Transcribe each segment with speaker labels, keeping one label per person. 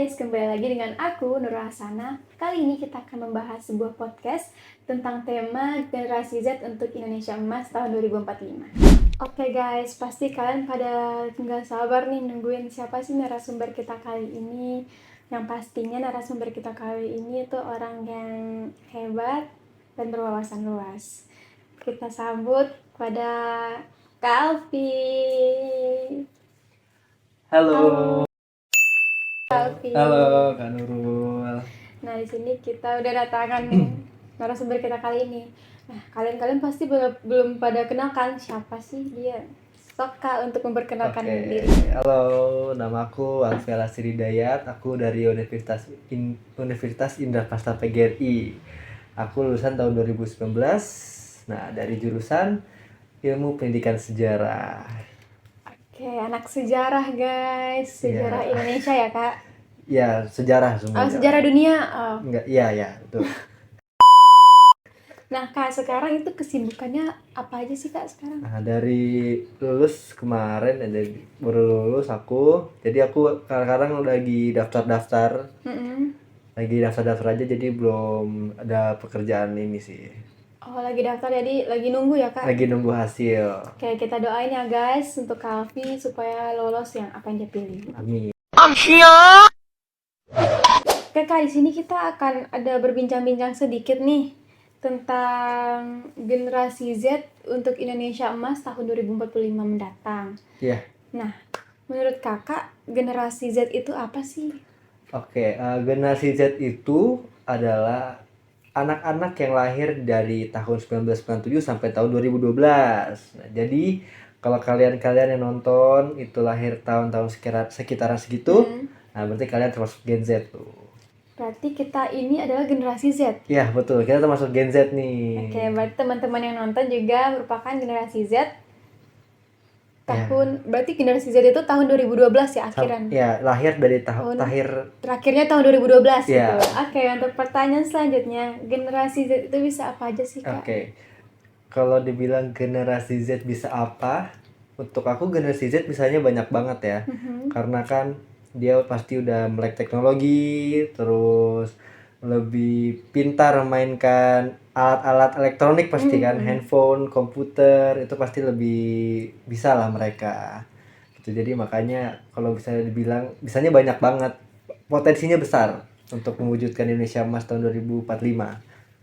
Speaker 1: guys, kembali lagi dengan aku Nur Hasana. Kali ini kita akan membahas sebuah podcast tentang tema generasi Z untuk Indonesia Emas tahun 2045. Oke guys, pasti kalian pada tinggal sabar nih nungguin siapa sih narasumber kita kali ini. Yang pastinya narasumber kita kali ini itu orang yang hebat dan berwawasan luas. Kita sambut pada Kak Alfi.
Speaker 2: Halo.
Speaker 1: Alfi.
Speaker 2: Halo Kak Nurul.
Speaker 1: Nah, di sini kita udah datangan narasumber kita kali ini. Nah, kalian pasti belum pada kenal kan siapa sih dia? Sok Kak untuk memperkenalkan diri.
Speaker 2: Halo, nama aku Alfi Alasri Hidayat. Aku dari Universitas Indraprasta PGRI. Aku lulusan tahun 2019. Nah, dari jurusan Ilmu Pendidikan Sejarah.
Speaker 1: Oke, anak sejarah guys. Sejarah
Speaker 2: Ya.
Speaker 1: Indonesia ya Kak?
Speaker 2: Ya, sejarah semua.
Speaker 1: Sejarah dunia.
Speaker 2: Enggak, iya, betul.
Speaker 1: Nah Kak, sekarang itu kesibukannya apa aja sih Kak sekarang?
Speaker 2: Nah, dari lulus kemarin, baru lulus aku. Jadi aku sekarang lagi daftar-daftar. Lagi daftar-daftar aja, jadi belum ada pekerjaan ini sih.
Speaker 1: Oh, lagi daftar jadi lagi nunggu ya Kak?
Speaker 2: Lagi nunggu hasil.
Speaker 1: Oke, kita doain ya guys untuk Kak Alfi supaya lolos yang apa yang dia pilih.
Speaker 2: Amin.
Speaker 1: Oke Kak, di sini kita akan ada berbincang-bincang sedikit nih tentang generasi Z untuk Indonesia Emas tahun 2045 mendatang.
Speaker 2: Iya.
Speaker 1: Nah, menurut Kakak generasi Z itu apa sih?
Speaker 2: Oke, generasi Z itu adalah anak-anak yang lahir dari tahun 1997 sampai tahun 2012. Nah, jadi kalau kalian yang nonton itu lahir tahun-tahun sekitaran segitu, nah berarti kalian termasuk Gen Z tuh.
Speaker 1: Berarti kita ini adalah generasi Z.
Speaker 2: Iya, betul. Kita termasuk Gen Z nih.
Speaker 1: Oke, berarti teman-teman yang nonton juga merupakan generasi Z. Berarti generasi Z itu tahun 2012 ya akhiran?
Speaker 2: Ya, lahir dari tahun
Speaker 1: terakhirnya tahun 2012
Speaker 2: ya.
Speaker 1: Gitu. Oke, untuk pertanyaan selanjutnya, generasi Z itu bisa apa aja sih Kak?
Speaker 2: Oke. Kalau dibilang generasi Z bisa apa? Untuk aku generasi Z misalnya banyak banget ya. Karena kan dia pasti udah melek teknologi, terus lebih pintar memainkan alat-alat elektronik pasti kan, handphone, komputer, itu pasti lebih bisa lah mereka. Gitu. Jadi makanya kalau bisa dibilang bisanya banyak banget. Potensinya besar untuk mewujudkan Indonesia Emas tahun 2045.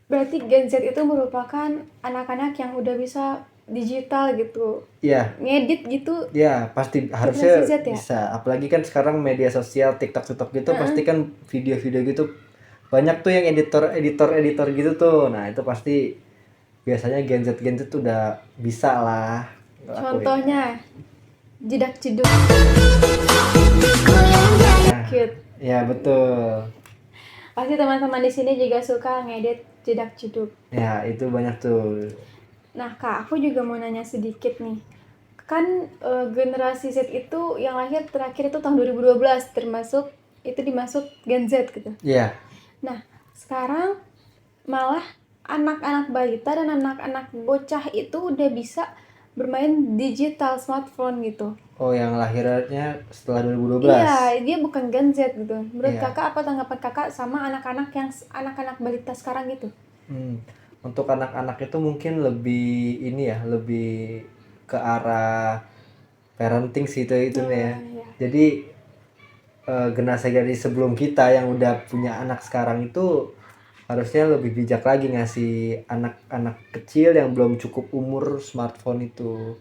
Speaker 1: Berarti Gen Z itu merupakan anak-anak yang udah bisa digital gitu.
Speaker 2: Iya.
Speaker 1: Ngedit gitu.
Speaker 2: Ya, pasti harusnya
Speaker 1: Z, ya?
Speaker 2: bisa. Apalagi kan sekarang media sosial, TikTok gitu pasti kan video-video gitu banyak tuh yang editor gitu tuh. Nah, itu pasti biasanya Gen Z tuh udah bisa lah.
Speaker 1: Contohnya jedak jeduk. Cute.
Speaker 2: Ya, betul.
Speaker 1: Pasti teman-teman di sini juga suka ngedit jedak jeduk.
Speaker 2: Ya, itu banyak tuh.
Speaker 1: Nah Kak, aku juga mau nanya sedikit nih. Kan generasi Z itu yang lahir terakhir itu tahun 2012, termasuk itu dimasuk Gen Z gitu.
Speaker 2: Iya.
Speaker 1: Nah, sekarang malah anak-anak balita dan anak-anak bocah itu udah bisa bermain digital smartphone gitu.
Speaker 2: Oh, yang lahirnya setelah 2012.
Speaker 1: Iya, dia bukan Gen Z gitu. Menurut Kakak apa tanggapan Kakak sama anak-anak balita sekarang gitu?
Speaker 2: Untuk anak-anak itu mungkin lebih ini ya, lebih ke arah parenting sih itu ya.
Speaker 1: Iya.
Speaker 2: Jadi generasi sebelum kita yang udah punya anak sekarang itu harusnya lebih bijak lagi ngasih anak-anak kecil yang belum cukup umur smartphone itu.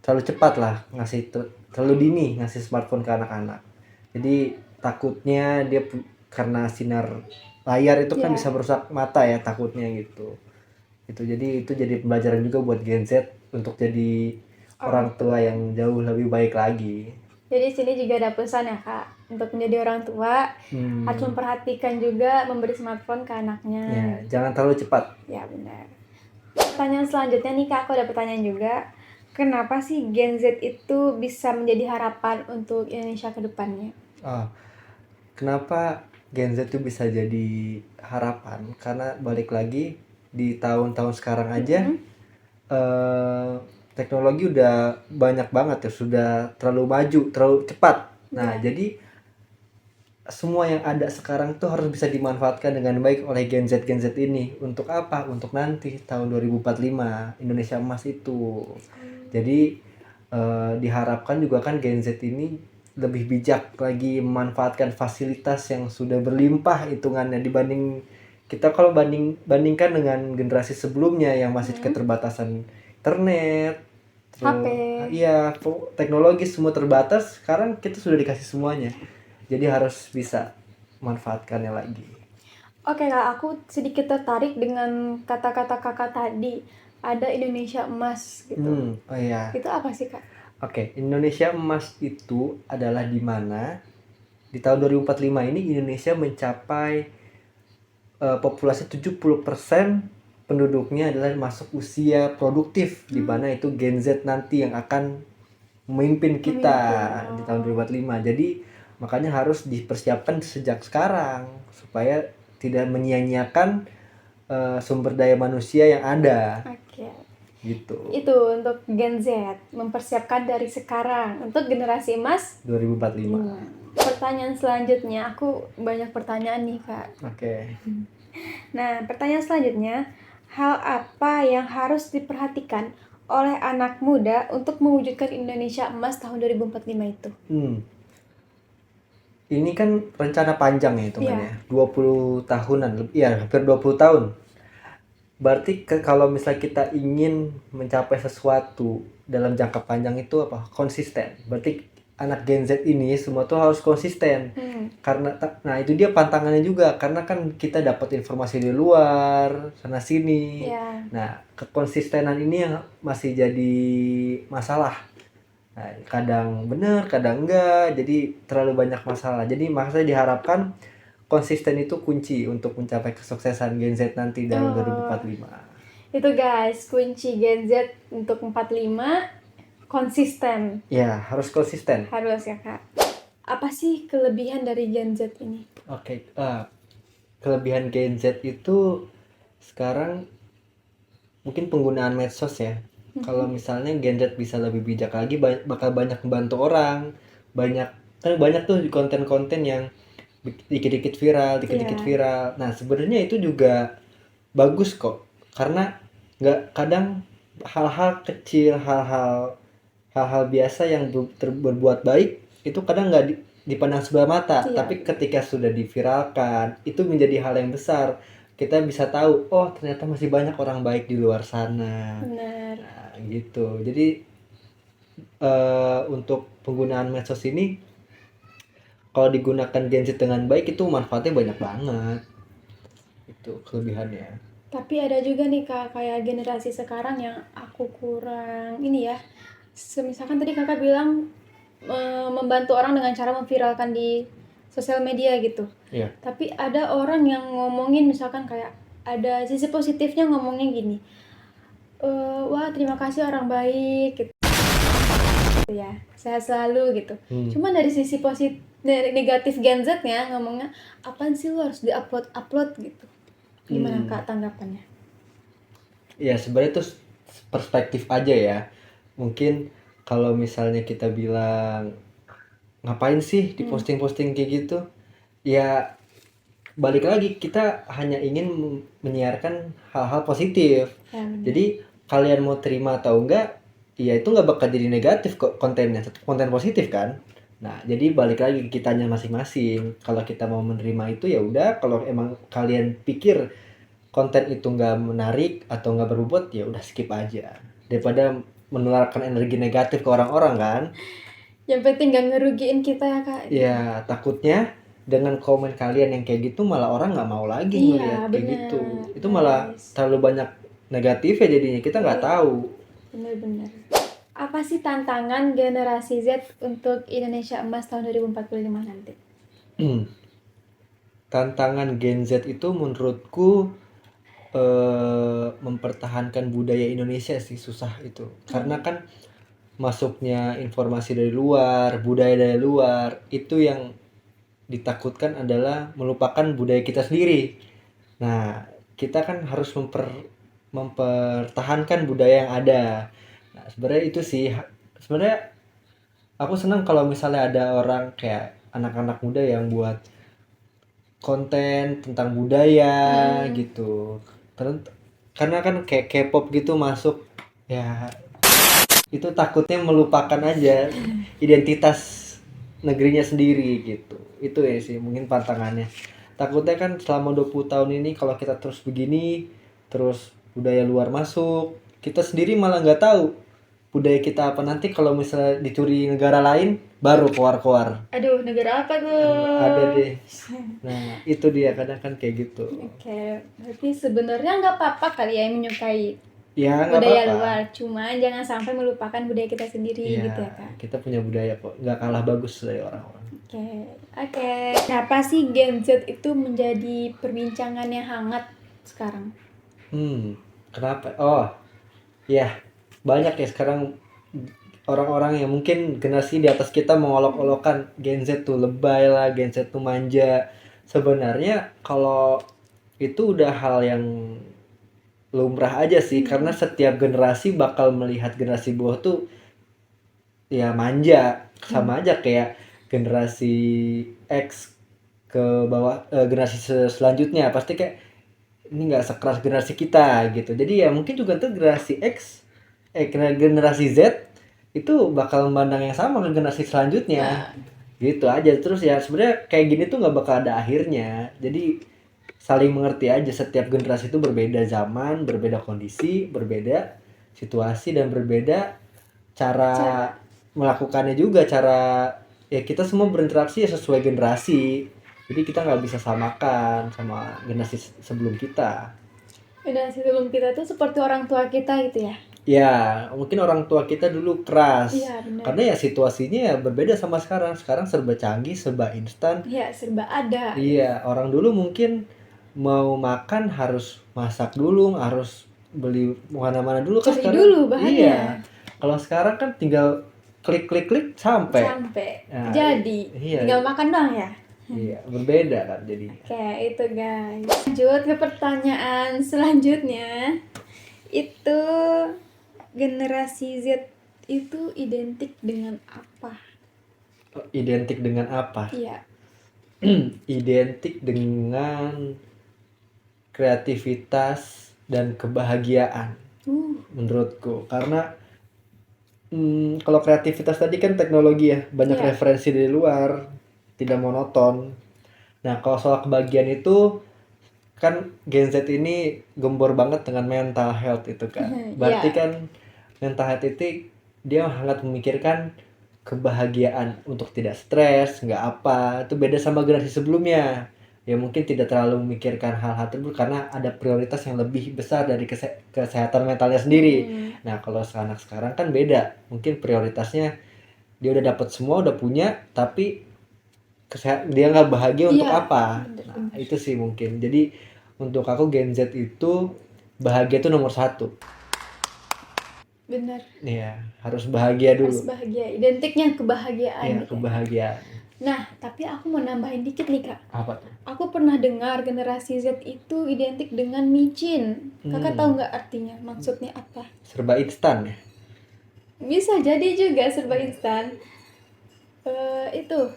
Speaker 2: Terlalu cepat lah ngasih, terlalu dini ngasih smartphone ke anak-anak. Jadi takutnya dia karena sinar layar itu kan bisa merusak mata ya, takutnya gitu. Jadi itu jadi pembelajaran juga buat Gen Z untuk jadi orang tua yang jauh lebih baik lagi.
Speaker 1: Jadi sini juga ada pesan ya Kak, untuk menjadi orang tua harus memperhatikan juga memberi smartphone ke anaknya.
Speaker 2: Ya, jangan terlalu cepat.
Speaker 1: Ya benar. Pertanyaan selanjutnya nih Kak, aku ada pertanyaan juga. Kenapa sih Gen Z itu bisa menjadi harapan untuk Indonesia ke depannya?
Speaker 2: Kenapa Gen Z itu bisa jadi harapan? Karena balik lagi di tahun-tahun sekarang aja teknologi udah banyak banget ya, sudah terlalu maju, terlalu cepat. Nah, jadi semua yang ada sekarang tuh harus bisa dimanfaatkan dengan baik oleh Gen Z ini. Untuk apa? Untuk nanti tahun 2045 Indonesia emas itu. Jadi diharapkan juga kan Gen Z ini lebih bijak lagi memanfaatkan fasilitas yang sudah berlimpah hitungannya dibanding kita kalau bandingkan dengan generasi sebelumnya yang masih keterbatasan internet.
Speaker 1: HP.
Speaker 2: Iya, teknologi semua terbatas. Sekarang kita sudah dikasih semuanya. Jadi harus bisa manfaatkannya lagi.
Speaker 1: Oke Kak, aku sedikit tertarik dengan kata-kata Kakak tadi. Ada Indonesia emas gitu.
Speaker 2: Oh iya.
Speaker 1: Itu apa sih Kak?
Speaker 2: Oke, Indonesia emas itu adalah di mana di tahun 2045 ini Indonesia mencapai populasi 70% penduduknya adalah masuk usia produktif, di mana itu Gen Z nanti yang akan memimpin kita di tahun 2045. Jadi makanya harus dipersiapkan sejak sekarang supaya tidak menyia-nyiakan sumber daya manusia yang ada.
Speaker 1: Oke.
Speaker 2: Gitu.
Speaker 1: Itu untuk Gen Z, mempersiapkan dari sekarang untuk generasi emas
Speaker 2: 2045.
Speaker 1: Pertanyaan selanjutnya, aku banyak pertanyaan nih Kak.
Speaker 2: Oke.
Speaker 1: Nah, pertanyaan selanjutnya, hal apa yang harus diperhatikan oleh anak muda untuk mewujudkan Indonesia emas tahun 2045 itu?
Speaker 2: Ini kan rencana panjang ya hitungannya. 20 tahunan, ya hampir 20 tahun. Berarti kalau misalnya kita ingin mencapai sesuatu dalam jangka panjang itu apa? Konsisten. Berarti anak Gen Z ini semua tuh harus konsisten. Karena nah itu dia pantangannya juga, karena kan kita dapat informasi di luar sana sini. Nah, kekonsistenan ini yang masih jadi masalah. Nah, kadang benar, kadang enggak, jadi terlalu banyak masalah. Jadi makanya diharapkan konsisten itu kunci untuk mencapai kesuksesan Gen Z nanti dalam 2045.
Speaker 1: Itu guys, kunci Gen Z untuk 45 konsisten.
Speaker 2: Ya, harus konsisten.
Speaker 1: Harus ya Kak. Apa sih kelebihan dari Gen Z ini?
Speaker 2: Oke, kelebihan Gen Z itu sekarang mungkin penggunaan medsos ya. Kalau misalnya Gen Z bisa lebih bijak lagi, bakal banyak membantu orang. Banyak tuh konten-konten yang dikit-dikit viral. Nah, sebenarnya itu juga bagus kok, karena nggak kadang hal-hal kecil, hal-hal biasa yang berbuat baik itu kadang nggak dipandang sebelah mata. Tapi ketika sudah diviralkan, itu menjadi hal yang besar. Kita bisa tahu, oh ternyata masih banyak orang baik di luar sana.
Speaker 1: Benar.
Speaker 2: Nah, gitu. Jadi untuk penggunaan medsos ini, kalau digunakan Gen Z dengan baik itu manfaatnya banyak banget. Itu kelebihannya.
Speaker 1: Tapi ada juga nih Kak, kayak generasi sekarang yang aku kurang ini ya. Misalkan tadi Kakak bilang membantu orang dengan cara memviralkan di sosial media gitu.
Speaker 2: Iya.
Speaker 1: Tapi ada orang yang ngomongin misalkan kayak ada sisi positifnya ngomongnya gini. Wah terima kasih orang baik gitu ya, sehat selalu gitu. Cuma dari sisi dari negatif Gen Z-nya ngomongnya, apaan sih lu harus di-upload gitu. Gimana Kak tanggapannya?
Speaker 2: Ya sebenarnya itu perspektif aja ya. Mungkin kalau misalnya kita bilang ngapain sih di posting-posting kayak gitu, ya balik lagi kita hanya ingin menyiarkan hal-hal positif. Jadi kalian mau terima atau enggak, ya itu nggak bakal jadi negatif kok kontennya, tetap konten positif kan. Nah jadi balik lagi ke kitanya masing-masing. Kalau kita mau menerima itu ya udah, kalau emang kalian pikir konten itu nggak menarik atau nggak berbobot, ya udah skip aja daripada menularkan energi negatif ke orang-orang kan.
Speaker 1: Yang penting nggak ngerugiin kita ya Kak.
Speaker 2: Ya takutnya dengan komen kalian yang kayak gitu malah orang nggak mau lagi ngeliat kayak gitu. Itu malah terlalu banyak negatif ya jadinya, kita nggak tahu.
Speaker 1: Bener-bener. Apa sih tantangan generasi Z untuk Indonesia emas tahun 2045 nanti?
Speaker 2: Tantangan Gen Z itu menurutku mempertahankan budaya Indonesia sih susah itu. Karena kan masuknya informasi dari luar, budaya dari luar, itu yang ditakutkan adalah melupakan budaya kita sendiri. Nah, kita kan harus mempertahankan budaya yang ada. Nah, sebenarnya itu sih. Sebenarnya aku senang kalau misalnya ada orang kayak anak-anak muda yang buat konten tentang budaya gitu. Karena kan kayak K-pop gitu masuk ya, itu takutnya melupakan aja identitas negerinya sendiri gitu. Itu ya sih mungkin pantangannya. Takutnya kan selama 20 tahun ini kalau kita terus begini, terus budaya luar masuk, kita sendiri malah nggak tahu budaya kita apa. Nanti kalau misalnya dicuri negara lain baru keluar-keluar.
Speaker 1: Aduh, negara apa tuh?
Speaker 2: Ada deh. Nah, itu dia kadang kan kayak gitu.
Speaker 1: Oke, berarti sebenarnya nggak apa-apa kali ya menyukai
Speaker 2: Ya, nggak
Speaker 1: budaya
Speaker 2: apa-apa.
Speaker 1: luar, cuma jangan sampai melupakan budaya kita sendiri
Speaker 2: Iya,
Speaker 1: gitu ya Kak.
Speaker 2: kita punya budaya kok, nggak kalah bagus dari orang-orang.
Speaker 1: Oke. Kenapa sih Gen Z itu menjadi perbincangan yang hangat sekarang?
Speaker 2: Kenapa? Oh, ya banyak ya sekarang orang-orang yang mungkin generasi di atas kita mengolok-olokkan Gen Z tuh lebay lah, Gen Z tuh manja. Sebenarnya kalau itu udah hal yang lumrah aja sih, karena setiap generasi bakal melihat generasi bawah tuh ya manja. Sama aja kayak generasi X ke bawah, generasi selanjutnya pasti kayak ini nggak sekeras generasi kita gitu. Jadi ya mungkin juga tuh generasi X, generasi Z itu bakal memandang yang sama ke generasi selanjutnya. Gitu aja. Terus ya sebenarnya kayak gini tuh nggak bakal ada akhirnya. Jadi saling mengerti aja, setiap generasi itu berbeda zaman, berbeda kondisi, berbeda situasi, dan berbeda cara melakukannya juga. Cara ya kita semua berinteraksi ya sesuai generasi, jadi kita nggak bisa samakan sama generasi sebelum kita.
Speaker 1: Generasi sebelum kita tuh seperti orang tua kita gitu ya?
Speaker 2: Ya mungkin orang tua kita dulu keras,
Speaker 1: Iya benar.
Speaker 2: karena ya situasinya ya berbeda sama sekarang. Sekarang serba canggih, serba instan.
Speaker 1: Iya, serba ada.
Speaker 2: Iya, orang dulu mungkin mau makan harus masak dulu, harus beli mana-mana dulu kan.
Speaker 1: Cari
Speaker 2: Sekarang
Speaker 1: dulu bahannya.
Speaker 2: iya, kalau sekarang kan tinggal klik sampai. Nah,
Speaker 1: Jadi
Speaker 2: iya.
Speaker 1: tinggal makan doang ya.
Speaker 2: Iya, berbeda kan jadi.
Speaker 1: Oke, itu guys. Lanjut ke pertanyaan selanjutnya. Itu generasi Z itu identik dengan apa?
Speaker 2: Identik dengan apa?
Speaker 1: Iya.
Speaker 2: Identik dengan kreativitas dan kebahagiaan menurutku. Karena kalau kreativitas tadi kan teknologi ya, banyak referensi dari luar, tidak monoton. Nah kalau soal kebahagiaan itu kan Gen Z ini gembor banget dengan mental health itu kan. Berarti kan mental health itu dia sangat memikirkan kebahagiaan untuk tidak stres, nggak apa. Itu beda sama generasi sebelumnya. Ya mungkin tidak terlalu memikirkan hal-hal tersebut karena ada prioritas yang lebih besar dari kesehatan mentalnya sendiri. Nah kalau anak sekarang kan beda. Mungkin prioritasnya dia udah dapat semua, udah punya, tapi dia nggak bahagia untuk apa. Nah itu sih mungkin. Jadi untuk aku Gen Z itu bahagia itu nomor 1.
Speaker 1: Benar.
Speaker 2: Iya, harus bahagia dulu.
Speaker 1: Harus bahagia, identiknya kebahagiaan.
Speaker 2: Iya, kebahagiaan.
Speaker 1: Nah, tapi aku mau nambahin dikit nih Kak.
Speaker 2: Apa?
Speaker 1: Aku pernah dengar generasi Z itu identik dengan micin. Kakak tahu nggak artinya? Maksudnya apa?
Speaker 2: Serba instan ya?
Speaker 1: Bisa jadi juga serba instan. Itu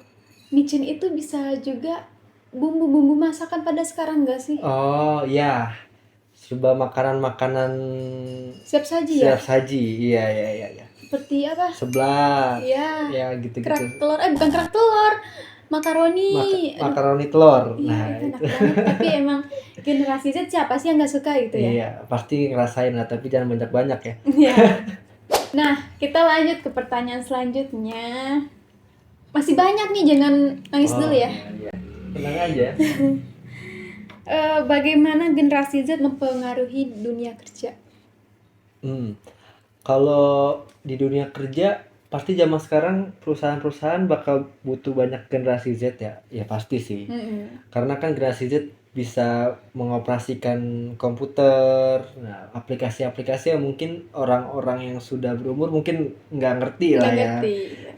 Speaker 1: micin itu bisa juga bumbu-bumbu masakan pada sekarang nggak sih?
Speaker 2: Oh iya, serba makanan-makanan
Speaker 1: siap saji ya?
Speaker 2: Siap saji, iya.
Speaker 1: Seperti apa?
Speaker 2: Seblak.
Speaker 1: Iya.
Speaker 2: Ya gitu-gitu.
Speaker 1: Kerak telur, bukan kerak telur. Makaroni.
Speaker 2: Makaroni telur.
Speaker 1: Iya,
Speaker 2: Nah,
Speaker 1: enak banget. Tapi emang generasi Z siapa sih yang nggak suka gitu ya?
Speaker 2: Iya, pasti ngerasain lah, tapi jangan banyak-banyak ya.
Speaker 1: Iya. Nah, kita lanjut ke pertanyaan selanjutnya. Masih banyak nih, jangan nangis dulu ya.
Speaker 2: Iya. Tenang aja.
Speaker 1: Bagaimana generasi Z mempengaruhi dunia kerja?
Speaker 2: Kalau di dunia kerja pasti zaman sekarang perusahaan-perusahaan bakal butuh banyak generasi Z ya. Ya pasti sih. Karena kan generasi Z bisa mengoperasikan komputer, nah aplikasi-aplikasi yang mungkin orang-orang yang sudah berumur mungkin nggak ngerti lah ya.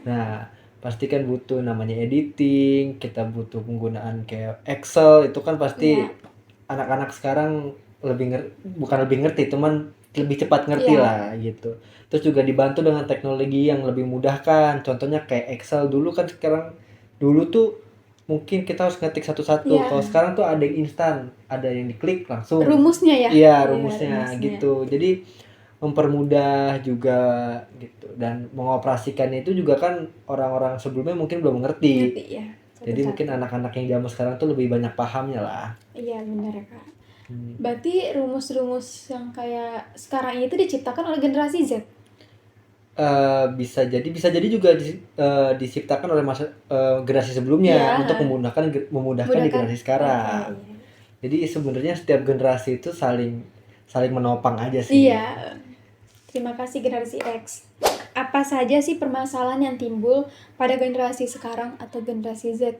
Speaker 2: Nah pasti kan butuh namanya editing, kita butuh penggunaan kayak Excel, itu kan pasti anak-anak sekarang bukan lebih ngerti, teman lebih cepat ngerti lah gitu. Terus juga dibantu dengan teknologi yang lebih mudah kan, contohnya kayak Excel. Dulu kan, sekarang dulu tuh mungkin kita harus ngetik satu-satu.
Speaker 1: Iya.
Speaker 2: Kalau sekarang tuh ada yang instan, ada yang diklik langsung.
Speaker 1: Rumusnya ya?
Speaker 2: Iya, rumusnya gitu. Jadi mempermudah juga gitu, dan mengoperasikannya itu juga kan orang-orang sebelumnya mungkin belum ngerti.
Speaker 1: Ngerti ya.
Speaker 2: Jadi mungkin anak-anak yang zaman sekarang tuh lebih banyak pahamnya lah.
Speaker 1: Iya benar ya Kak. Berarti rumus-rumus yang kayak sekarang ini tuh diciptakan oleh generasi Z.
Speaker 2: Bisa jadi juga diciptakan oleh generasi sebelumnya untuk memudahkan di generasi sekarang. Jadi sebenarnya setiap generasi itu saling menopang aja sih.
Speaker 1: Iya. Terima kasih generasi X. Apa saja sih permasalahan yang timbul pada generasi sekarang atau generasi Z?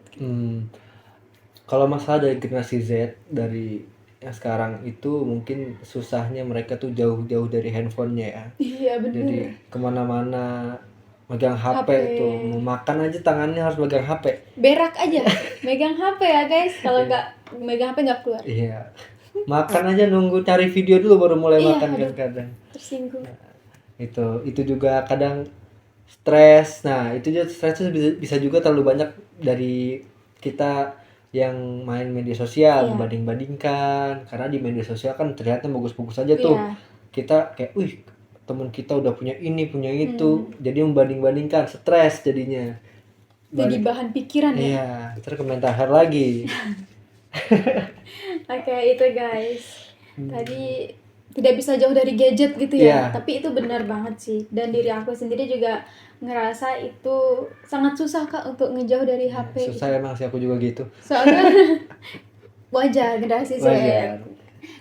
Speaker 2: Kalau masalah dari generasi Z dari yang sekarang itu mungkin susahnya mereka tuh jauh-jauh dari handphonenya ya.
Speaker 1: Iya benar.
Speaker 2: Jadi kemana-mana megang HP tuh, mau makan aja tangannya harus megang HP.
Speaker 1: Berak aja megang HP ya guys, kalau nggak megang HP nggak keluar.
Speaker 2: Iya. Makan aja nunggu cari video dulu baru mulai makan kan kadang.
Speaker 1: Tersinggung.
Speaker 2: Itu juga kadang stres. Nah itu juga stresnya bisa juga terlalu banyak dari kita yang main media sosial, membanding-bandingkan, karena di media sosial kan terlihatnya bagus-bagus aja tuh. Kita kayak teman kita udah punya ini punya itu, jadi membanding-bandingkan, stres jadinya,
Speaker 1: jadi bahan pikiran ya.
Speaker 2: Iya, terus komentar lagi.
Speaker 1: Oke, itu guys. Tadi tidak bisa jauh dari gadget gitu ya. Tapi itu benar banget sih. Dan diri aku sendiri juga ngerasa itu sangat susah Kak untuk ngejauh dari HP.
Speaker 2: Susah gitu. Emang sih aku juga gitu.
Speaker 1: Soalnya wajar generasi Z.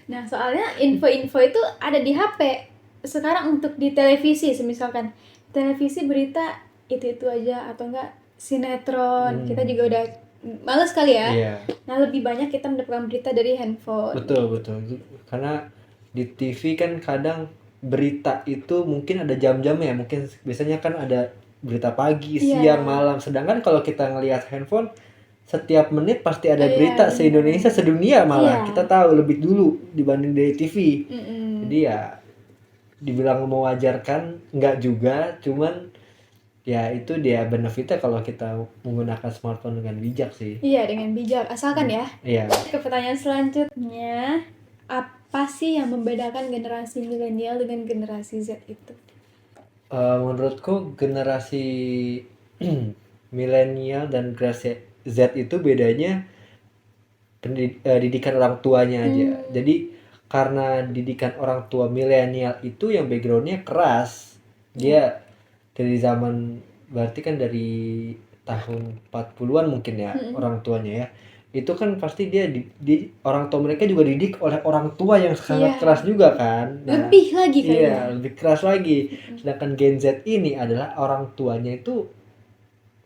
Speaker 1: Nah, soalnya info-info itu ada di HP. Sekarang untuk di televisi, misalkan televisi berita itu aja atau enggak sinetron, kita juga udah males kali ya. Nah, lebih banyak kita mendapatkan berita dari handphone.
Speaker 2: Betul. Karena di TV kan kadang berita itu mungkin ada jam-jamnya, mungkin biasanya kan ada berita pagi, siang, malam. Sedangkan kalau kita ngelihat handphone, setiap menit pasti ada berita se-Indonesia, sedunia malah. Kita tahu lebih dulu dibanding dari TV. Jadi ya dibilang mewajarkan enggak juga, cuman ya itu dia benefitnya kalau kita menggunakan smartphone dengan bijak sih.
Speaker 1: Iya, dengan bijak, asalkan ya.
Speaker 2: Iya.
Speaker 1: Ke pertanyaan selanjutnya, apa sih yang membedakan generasi milenial dengan generasi Z itu?
Speaker 2: Menurutku generasi milenial dan generasi Z itu bedanya didikan orang tuanya aja. Jadi karena didikan orang tua milenial itu yang backgroundnya keras, dia dari zaman berarti kan dari tahun 40-an mungkin ya orang tuanya ya. Itu kan pasti dia orang tua mereka juga didik oleh orang tua yang sangat keras juga kan.
Speaker 1: Nah, lebih lagi kan.
Speaker 2: Iya, lebih keras lagi. Sedangkan Gen Z ini adalah orang tuanya itu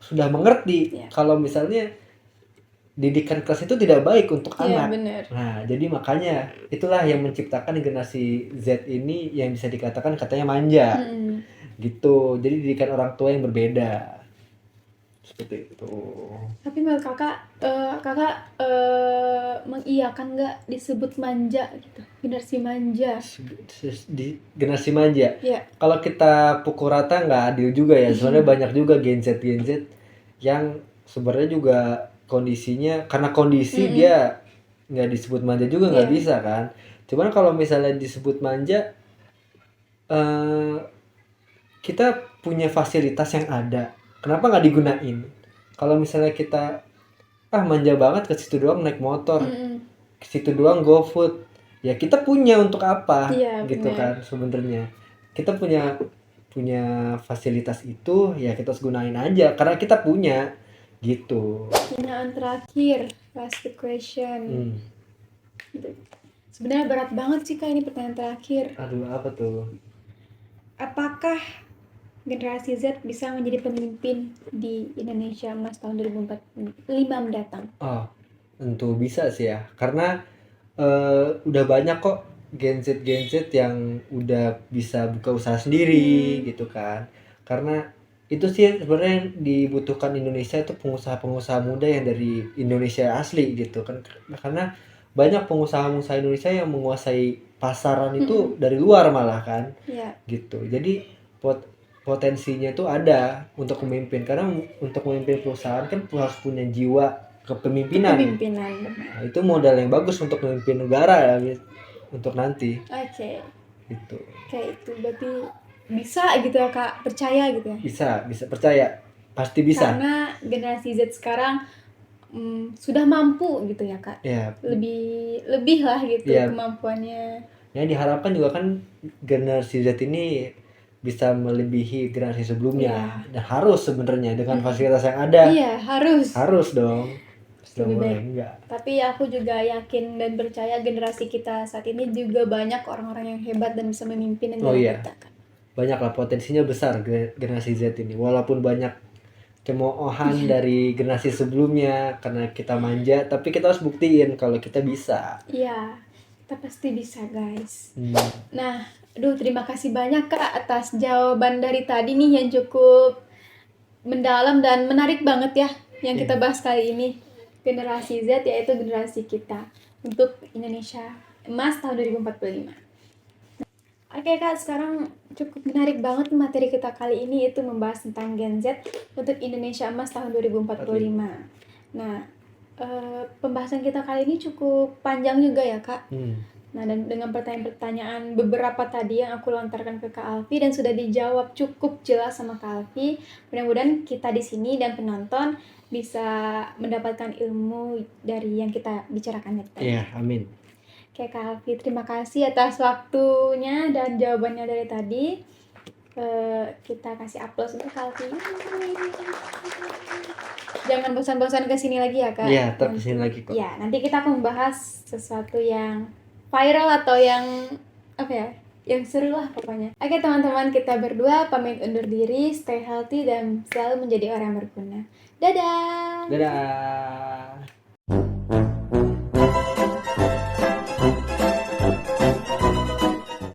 Speaker 2: sudah mengerti kalau misalnya didikan keras itu tidak baik untuk anak.
Speaker 1: Bener.
Speaker 2: Nah, jadi makanya itulah yang menciptakan generasi Z ini yang bisa dikatakan katanya manja. Gitu. Jadi didikan orang tua yang berbeda. Seperti itu.
Speaker 1: Tapi menurut kakak mengiyakan nggak disebut manja gitu, generasi manja?
Speaker 2: Di generasi manja.
Speaker 1: Iya.
Speaker 2: Kalau kita pukul rata nggak adil juga ya. Sebenarnya banyak juga Gen Z yang sebenarnya juga kondisinya karena kondisi dia nggak disebut manja juga nggak bisa kan. Cuman kalau misalnya disebut manja, kita punya fasilitas yang ada. Kenapa nggak digunain? Kalau misalnya kita manja banget ke situ doang naik motor, ke situ doang GoFood, ya kita punya untuk apa? Gitu kan sebenarnya. Kita punya fasilitas itu, ya kita harus gunain aja karena kita punya gitu.
Speaker 1: Pertanyaan terakhir, last question. Sebenarnya berat banget sih Kak ini pertanyaan terakhir.
Speaker 2: Aduh, apa tuh?
Speaker 1: Apakah generasi Z bisa menjadi pemimpin di Indonesia emas tahun 2045 mendatang?
Speaker 2: Oh, tentu bisa sih ya. Karena udah banyak kok Gen Z yang udah bisa buka usaha sendiri gitu kan. Karena itu sih sebenarnya dibutuhkan Indonesia itu pengusaha-pengusaha muda yang dari Indonesia asli gitu kan. Karena banyak pengusaha-pengusaha Indonesia yang menguasai pasaran itu dari luar malah kan. Gitu. Jadi potensinya itu ada untuk memimpin, karena untuk memimpin perusahaan kan harus punya jiwa kepemimpinan.
Speaker 1: Kepemimpinan.
Speaker 2: Nah, itu modal yang bagus untuk memimpin negara ya, untuk nanti.
Speaker 1: Oke.
Speaker 2: Itu.
Speaker 1: Kayak itu berarti bisa gitu ya Kak, percaya gitu ya.
Speaker 2: Bisa percaya. Pasti bisa.
Speaker 1: Karena generasi Z sekarang sudah mampu gitu ya Kak.
Speaker 2: Ya.
Speaker 1: Lebih lah gitu
Speaker 2: ya.
Speaker 1: Kemampuannya.
Speaker 2: Ya diharapkan juga kan generasi Z ini bisa melebihi generasi sebelumnya. Dan harus sebenarnya dengan fasilitas yang ada.
Speaker 1: Iya, harus
Speaker 2: dong.
Speaker 1: lebih baik.
Speaker 2: Enggak.
Speaker 1: Tapi aku juga yakin dan percaya generasi kita saat ini juga banyak orang-orang yang hebat dan bisa memimpin negara kita kan.
Speaker 2: Banyak lah, potensinya besar generasi Z ini. Walaupun banyak cemoohan dari generasi sebelumnya karena kita manja, tapi kita harus buktiin kalau kita bisa.
Speaker 1: Iya, kita pasti bisa guys. Nah, terima kasih banyak Kak atas jawaban dari tadi nih yang cukup mendalam dan menarik banget ya yang kita bahas kali ini. Generasi Z yaitu generasi kita untuk Indonesia Emas tahun 2045. Oke Kak, sekarang cukup menarik banget materi kita kali ini, itu membahas tentang Gen Z untuk Indonesia Emas tahun 2045. Nah, pembahasan kita kali ini cukup panjang juga ya Kak. Nah, dan dengan pertanyaan-pertanyaan beberapa tadi yang aku lontarkan ke Kak Alfi dan sudah dijawab cukup jelas sama Kak Alfi, mudah-mudahan kita di sini dan penonton bisa mendapatkan ilmu dari yang kita bicarakan tadi.
Speaker 2: Iya, amin.
Speaker 1: Oke Kak Alfi, terima kasih atas waktunya dan jawabannya dari tadi. Kita kasih aplaus untuk Kak Alfi. Jangan bosan-bosan kesini lagi ya Kak.
Speaker 2: Iya, tetap kesini lagi kok.
Speaker 1: Ya, nanti kita akan membahas sesuatu yang viral atau yang apa ya, yang seru lah pokoknya. Oke teman-teman, kita berdua pamit undur diri, stay healthy dan selalu menjadi orang yang berguna. Dadah.
Speaker 2: Dadah.